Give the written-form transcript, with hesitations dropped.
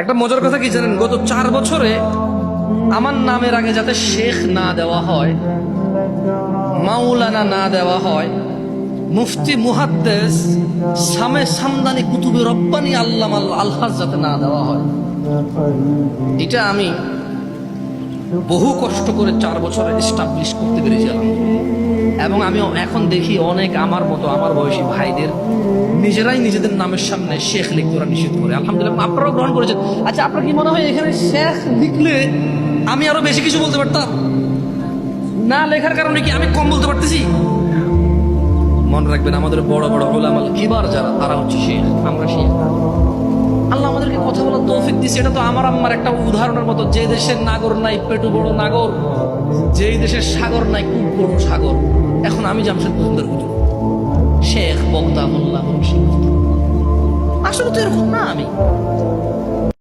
একটা মজার কথা কি জানেন, গত 4 বছরে আমার নামের আগে যাতে শেখ না দেওয়া হয়, মাওলানা না দেওয়া হয়, মুফতি মুহাদ্দিস সামে সামদানি কুতুবে রব্বানি আল্লামা আলহাজ যাতে না দেওয়া হয়, এটা আমি বহু কষ্ট করে 4 বছরে এস্টাবলিশ করতে পেরেছি এবং আমি এখন দেখি অনেক আমার মতো আমার বয়সী ভাইদের নিজেরাই নিজেদের নামের সামনে শেখ লিখতে ওরা নিষেধ করে। আলহামদুলিল্লাহ, আপনারাও গ্রহণ করেছেন। আচ্ছা, আপনার কি মনে হয় এখানে শেখ লিখলে আমি আরো বেশি কিছু বলতে পারতাম? না লেখার কারণে কি আমি কম বলতে পারতেছি? মনে রাখবেন, আমাদের বড় বড় উলামাল কিবার যারা, তারা হচ্ছে শেখ, আমরা শেখ। আল্লাহ আমাদেরকে কথা বলার তৌফিক দিচ্ছে। এটা তো আমার আম্মার একটা উদাহরণের মতো, যে দেশের নাগর নাই পেটু বড় নাগর, যেই দেশের সাগর নাই খুব বড় সাগর। এখন আমি জামশেদ মজুমদার হুজুর, শেখ, বক্তা, মোল্লা, আসলে তো এরকম না আমি।